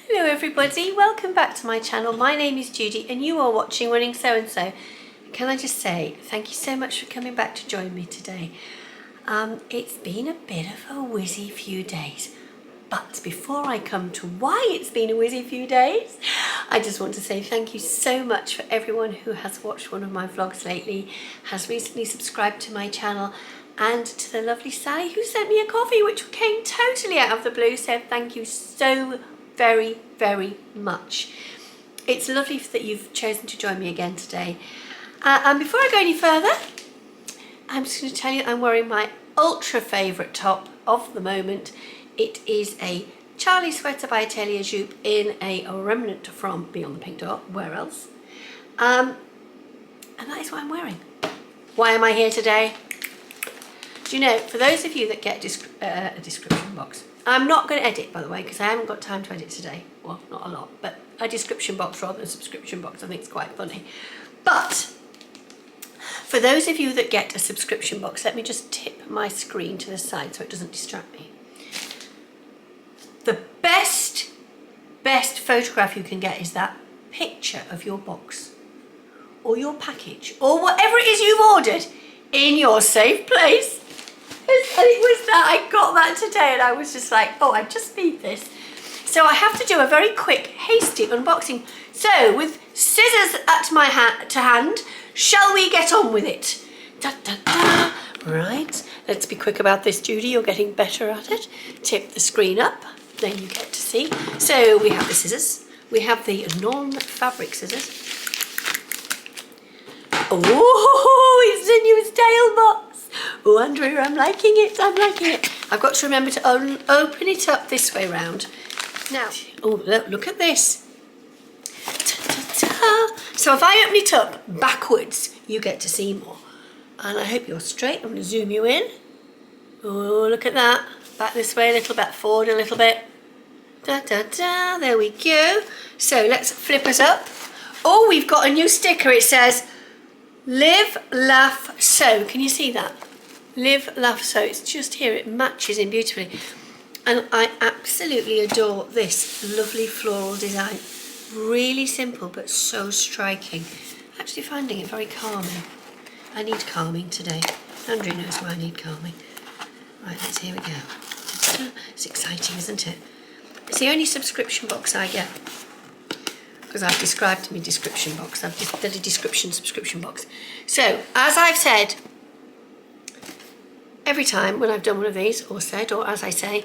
Hello everybody, welcome back to my channel. My name is Judy and you are watching Running So and So. Can I just say thank you so much for coming back to join me today. It's been a bit of a whizzy few days, but before I come to why it's been a whizzy few days, I just want to say thank you so much for everyone who has watched one of my vlogs lately, has recently subscribed to my channel, and to the lovely Sally who sent me a coffee which came totally out of the blue, so thank you so very, very much. It's lovely that you've chosen to join me again today. And before I go any further, I'm just going to tell you I'm wearing my ultra favourite top of the moment. It is a Charlie sweater by Atelier Jupe in a remnant from Beyond the Pink Dot, where else? And that is what I'm wearing. Why am I here today? Do you know, for those of you that get a description box, I'm not going to edit, by the way, because I haven't got time to edit today. Well, not a lot, but a description box rather than a subscription box, I think it's quite funny. But for those of you that get a subscription box, let me just tip my screen to the side so it doesn't distract me. The best photograph you can get is that picture of your box or your package or whatever it is you've ordered in your safe place. And it was that, I got that today and I was just like, oh, I just need this. So I have to do a very quick, hasty unboxing. So with scissors at my hand, shall we get on with it? Da, da, da. Right, let's be quick about this, Judy, you're getting better at it. Tip the screen up, then you get to see. So we have the scissors, we have the non-fabric scissors. Oh, it's the new style box. Oh, Andrew, I'm liking it, I'm liking it. I've got to remember to open it up this way round. Now, oh, look at this. Ta-ta-ta. So if I open it up backwards, you get to see more. And I hope you're straight. I'm going to zoom you in. Oh, look at that. Back this way a little bit, forward a little bit. Da-da-da, there we go. So let's flip us up. Oh, we've got a new sticker. It says, Live, Laugh, Sew. Can you see that? Live, Laugh, Sew. It's just here. It matches in beautifully. And I absolutely adore this lovely floral design. Really simple, but so striking. Actually finding it very calming. I need calming today. Andrew knows why I need calming. Right, here we go. It's exciting, isn't it? It's the only subscription box I get. Because I've described my description box. I've done a description subscription box. So, as I've said, every time when I've done one of these, or said, or as I say,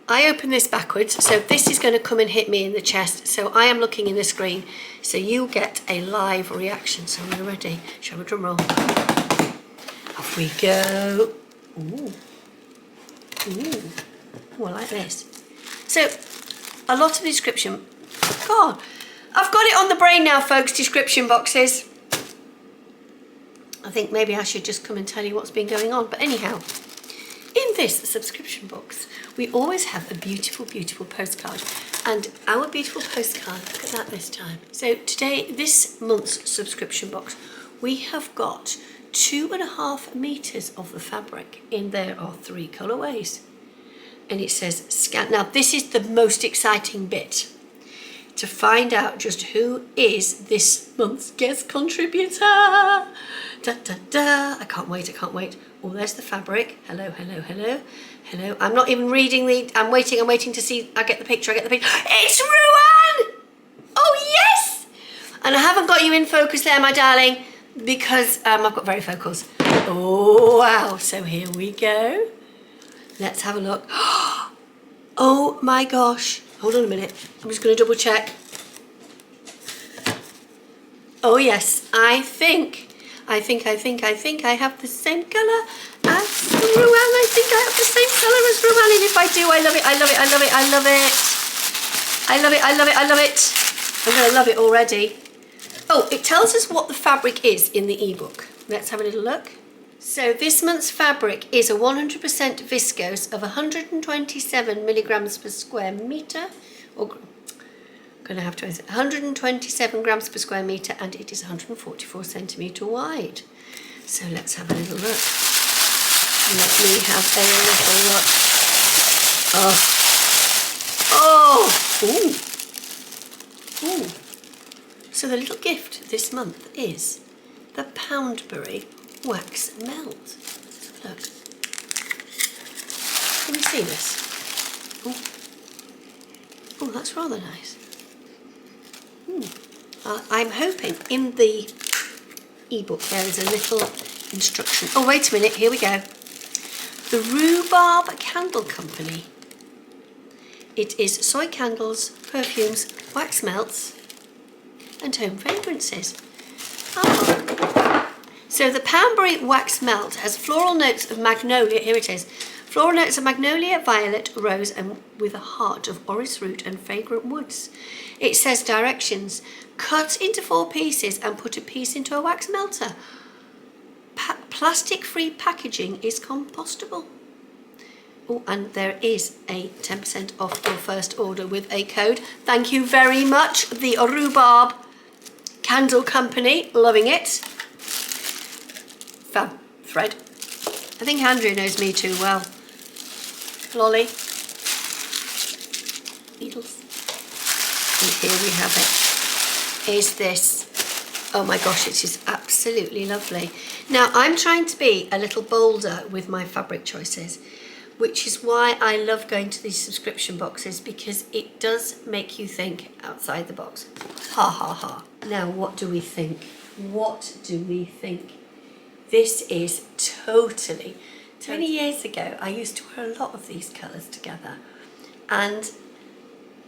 I open this backwards. So this is going to come and hit me in the chest. So I am looking in the screen. So you get a live reaction. So we're ready. Shall we drum roll? Off we go. Ooh. Ooh. Oh, I like this. So, a lot of description. God. I've got it on the brain now, folks, description boxes. I think maybe I should just come and tell you what's been going on. But anyhow, in this subscription box, we always have a beautiful, beautiful postcard. And our beautiful postcard, look at that this time. So today, this month's subscription box, we have got 2.5 meters of the fabric. In there are 3 colorways. And it says scan. Now, this is the most exciting bit. To find out just who is this month's guest contributor. Da, da, da. I can't wait, I can't wait. Oh, there's the fabric. Hello, hello, hello, hello. I'm not even reading I'm waiting to see. I get the picture, It's Ruan! Oh, yes! And I haven't got you in focus there, my darling, because I've got varifocals. Oh, wow. So here we go. Let's have a look. Oh, my gosh. Hold on a minute, I'm just going to double check. Oh yes, I think I have the same colour as Ruan. I think I have the same colour as Ruan, and if I do, I love it, I love it, I love it, I love it. I love it, I love it, I love it. I'm going to love it already. Oh, it tells us what the fabric is in the ebook. Let's have a little look. So this month's fabric is a 100% viscose of 127 milligrams per square metre, or I'm going to have to 127 grams per square metre, and it is 144 centimetre wide. So let's have a little look. Let me have a little look. Oh, ooh, the little gift this month is the Poundbury Wax Melt. Let's have a look. Can you see this? Oh, that's rather nice. I'm hoping in the ebook there is a little instruction. Oh, wait a minute, here we go. The Rhubarb Candle Company. It is soy candles, perfumes, wax melts and home fragrances. So the Poundbury Wax Melt has floral notes of magnolia, here it is, floral notes of magnolia, violet, rose and with a heart of orris root and fragrant woods. It says directions, cut into 4 pieces and put a piece into a wax melter. Plastic-free packaging is compostable. Oh, and there is a 10% off your first order with a code. Thank you very much, the Rhubarb Candle Company. Loving it. Fab thread. I think Andrea knows me too well. Lolly. Needles. And here we have it. Is this. Oh my gosh, it is absolutely lovely. Now, I'm trying to be a little bolder with my fabric choices, which is why I love going to these subscription boxes, because it does make you think outside the box. Ha ha ha. Now, what do we think? What do we think? This is totally, 20 years ago, I used to wear a lot of these colours together. And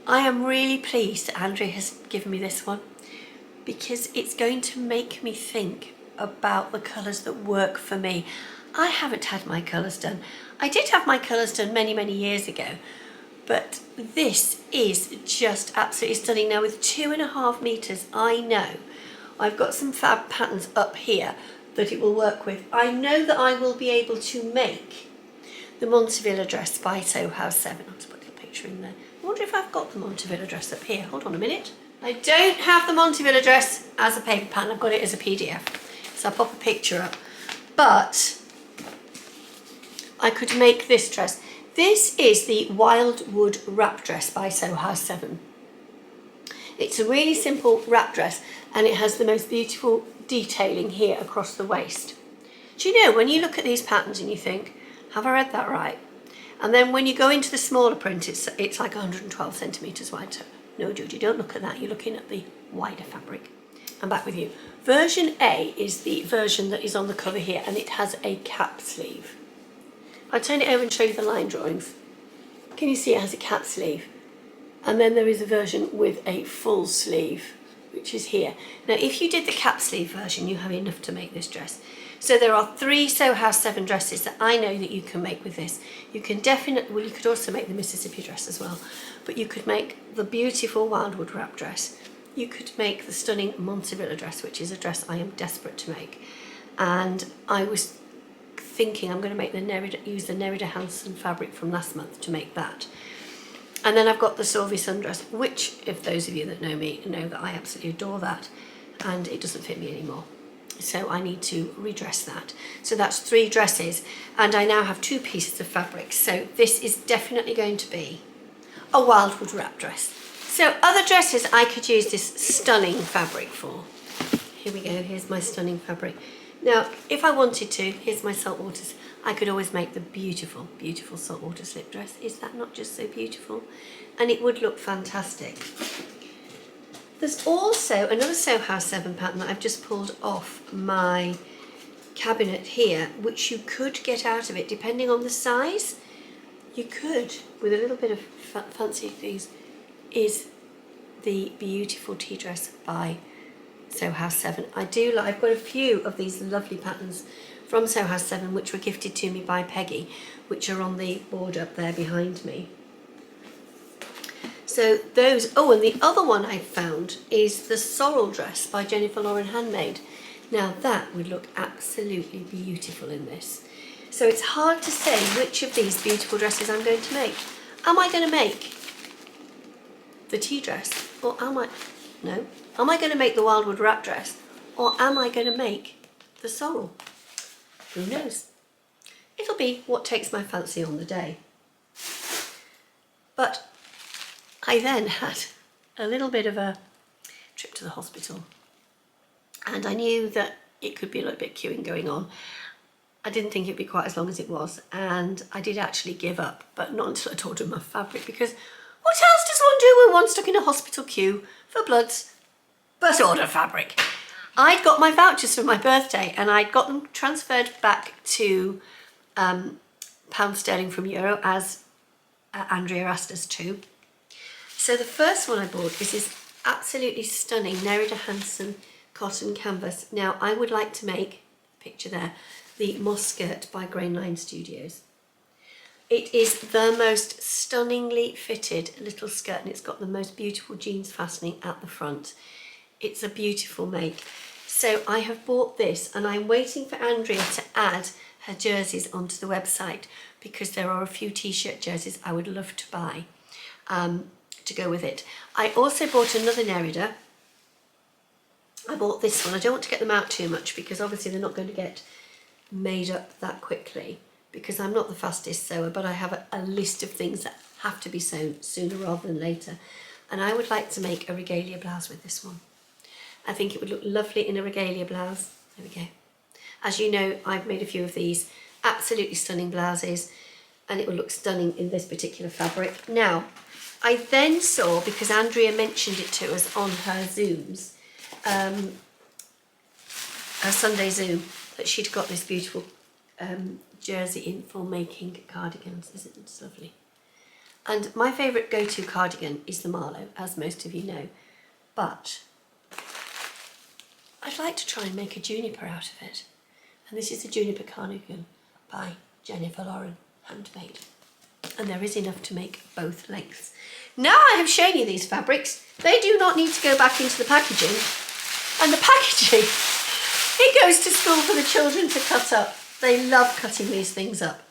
I am really pleased that Andrea has given me this one, because it's going to make me think about the colours that work for me. I haven't had my colours done. I did have my colours done many, many years ago, but this is just absolutely stunning. Now with 2.5 meters, I know I've got some fab patterns up here that it will work with. I know that I will be able to make the Montevilla Dress by Sew House 7. I'll just put a little picture in there. I wonder if I've got the Montevilla Dress up here. Hold on a minute. I don't have the Montevilla Dress as a paper pattern. I've got it as a PDF. So I'll pop a picture up. But I could make this dress. This is the Wildwood wrap dress by Sew House 7. It's a really simple wrap dress and it has the most beautiful detailing here across the waist. Do you know, when you look at these patterns and you think, have I read that right? And then when you go into the smaller print, it's like 112 centimetres wide. So no, Judi, don't look at that. You're looking at the wider fabric. I'm back with you. Version A is the version that is on the cover here, and it has a cap sleeve. I'll turn it over and show you the line drawings. Can you see it has a cap sleeve? And then there is a version with a full sleeve, which is here. Now, if you did the cap sleeve version, you have enough to make this dress. So there are 3 Sew House 7 dresses that I know that you can make with this. You can definitely, well, you could also make the Mississippi dress as well, but you could make the beautiful Wildwood wrap dress. You could make the stunning Montevilla dress, which is a dress I am desperate to make. And I was thinking I'm going to make use the Nerida Hansen fabric from last month to make that. And then I've got the Sylvie sundress, which, if those of you that know me know that I absolutely adore that, and it doesn't fit me anymore. So I need to redress that. So that's 3 dresses, and I now have 2 pieces of fabric. So this is definitely going to be a Wildwood wrap dress. So other dresses I could use this stunning fabric for. Here we go, here's my stunning fabric. Now, if I wanted to, here's my Saltwaters. I could always make the beautiful, beautiful Saltwater slip dress. Is that not just so beautiful? And it would look fantastic. There's also another Sew House 7 pattern that I've just pulled off my cabinet here, which you could get out of it depending on the size. You could, with a little bit of fancy things, is the beautiful tea dress by Sew House 7. I've got a few of these lovely patterns from Sew House 7 which were gifted to me by Peggy, which are on the board up there behind me. So those, oh, and the other one I found is the Sorrell dress by Jennifer Lauren Handmade. Now that would look absolutely beautiful in this. So it's hard to say which of these beautiful dresses I'm going to make. Am I going to make the tea dress, or am I going to make the Wildwood wrap dress, or am I going to make the Sorrell? Who knows? It'll be what takes my fancy on the day. But I then had a little bit of a trip to the hospital. And I knew that it could be a little bit queuing going on. I didn't think it'd be quite as long as it was, and I did actually give up, but not until I'd ordered my fabric, because what else does one do when one's stuck in a hospital queue for bloods but order fabric? I'd got my vouchers for my birthday, and I'd got them transferred back to pound sterling from euro, as Andrea asked us to. So the first one I bought is this absolutely stunning Nerida Hansen cotton canvas. Now I would like to make, picture there, the moss skirt by Grainline Studios. It is the most stunningly fitted little skirt, and it's got the most beautiful jeans fastening at the front. It's a beautiful make. So I have bought this, and I'm waiting for Andrea to add her jerseys onto the website, because there are a few t-shirt jerseys I would love to buy to go with it. I also bought another Nerida. I bought this one. I don't want to get them out too much, because obviously they're not going to get made up that quickly, because I'm not the fastest sewer, but I have a list of things that have to be sewn sooner rather than later. And I would like to make a Regalia blouse with this one. I think it would look lovely in a Regalia blouse. There we go. As you know, I've made a few of these absolutely stunning blouses, and it will look stunning in this particular fabric. Now, I then saw, because Andrea mentioned it to us on her Zooms, her Sunday Zoom, that she'd got this beautiful jersey in for making cardigans. Isn't it lovely? And my favourite go-to cardigan is the Marlowe, as most of you know, but I'd like to try and make a Juniper out of it. And this is the Juniper Cardigan by Jennifer Lauren, handmade. And there is enough to make both lengths. Now I have shown you these fabrics, they do not need to go back into the packaging. And the packaging, it goes to school for the children to cut up. They love cutting these things up.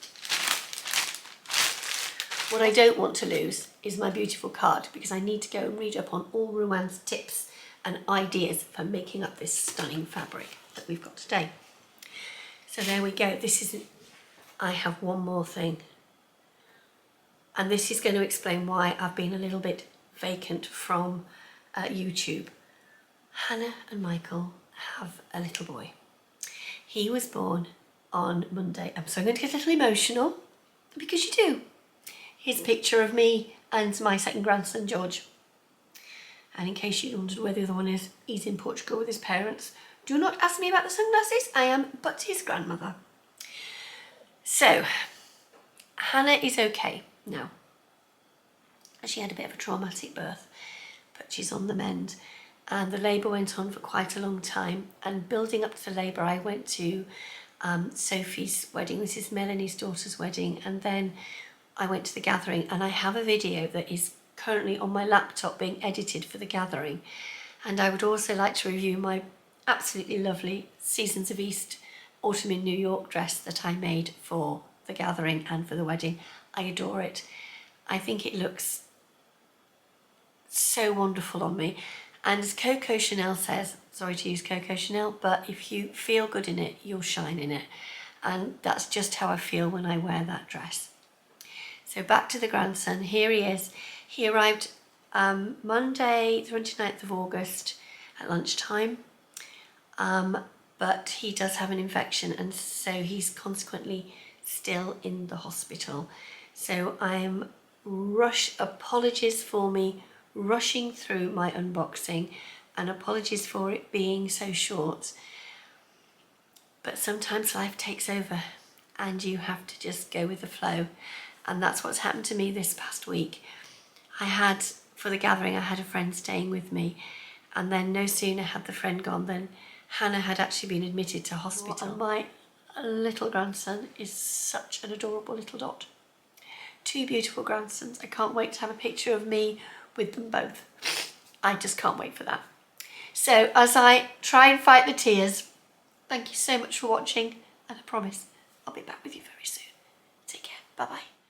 What I don't want to lose is my beautiful card, because I need to go and read up on all Ruan's tips and ideas for making up this stunning fabric that we've got today. So there we go. I have one more thing. And this is going to explain why I've been a little bit vacant from YouTube. Hannah and Michael have a little boy. He was born on Monday. I'm so going to get a little emotional, because you do. Here's a picture of me and my second grandson, George. And in case you wondered where the other one is, he's in Portugal with his parents. Do not ask me about the sunglasses. I am but his grandmother. So, Hannah is okay now. She had a bit of a traumatic birth, but she's on the mend. And the labour went on for quite a long time. And building up to the labour, I went to Sophie's wedding. This is Melanie's daughter's wedding. And then I went to the gathering, and I have a video that is currently on my laptop being edited for the gathering. And I would also like to review my absolutely lovely Seasons of East Autumn in New York dress that I made for the gathering and for the wedding. I adore it. I think it looks so wonderful on me. And as Coco Chanel says, sorry to use Coco Chanel, but if you feel good in it, you'll shine in it. And that's just how I feel when I wear that dress. So back to the grandson. Here he is. He arrived Monday, 29th of August at lunchtime. But he does have an infection, and so he's consequently still in the hospital. So I'm apologies for me rushing through my unboxing, and apologies for it being so short. But sometimes life takes over and you have to just go with the flow. And that's what's happened to me this past week. For the gathering, I had a friend staying with me, and then no sooner had the friend gone than Hannah had actually been admitted to hospital. And my little grandson is such an adorable little dot. Two beautiful grandsons. I can't wait to have a picture of me with them both. I just can't wait for that. So as I try and fight the tears, thank you so much for watching, and I promise I'll be back with you very soon. Take care. Bye-bye.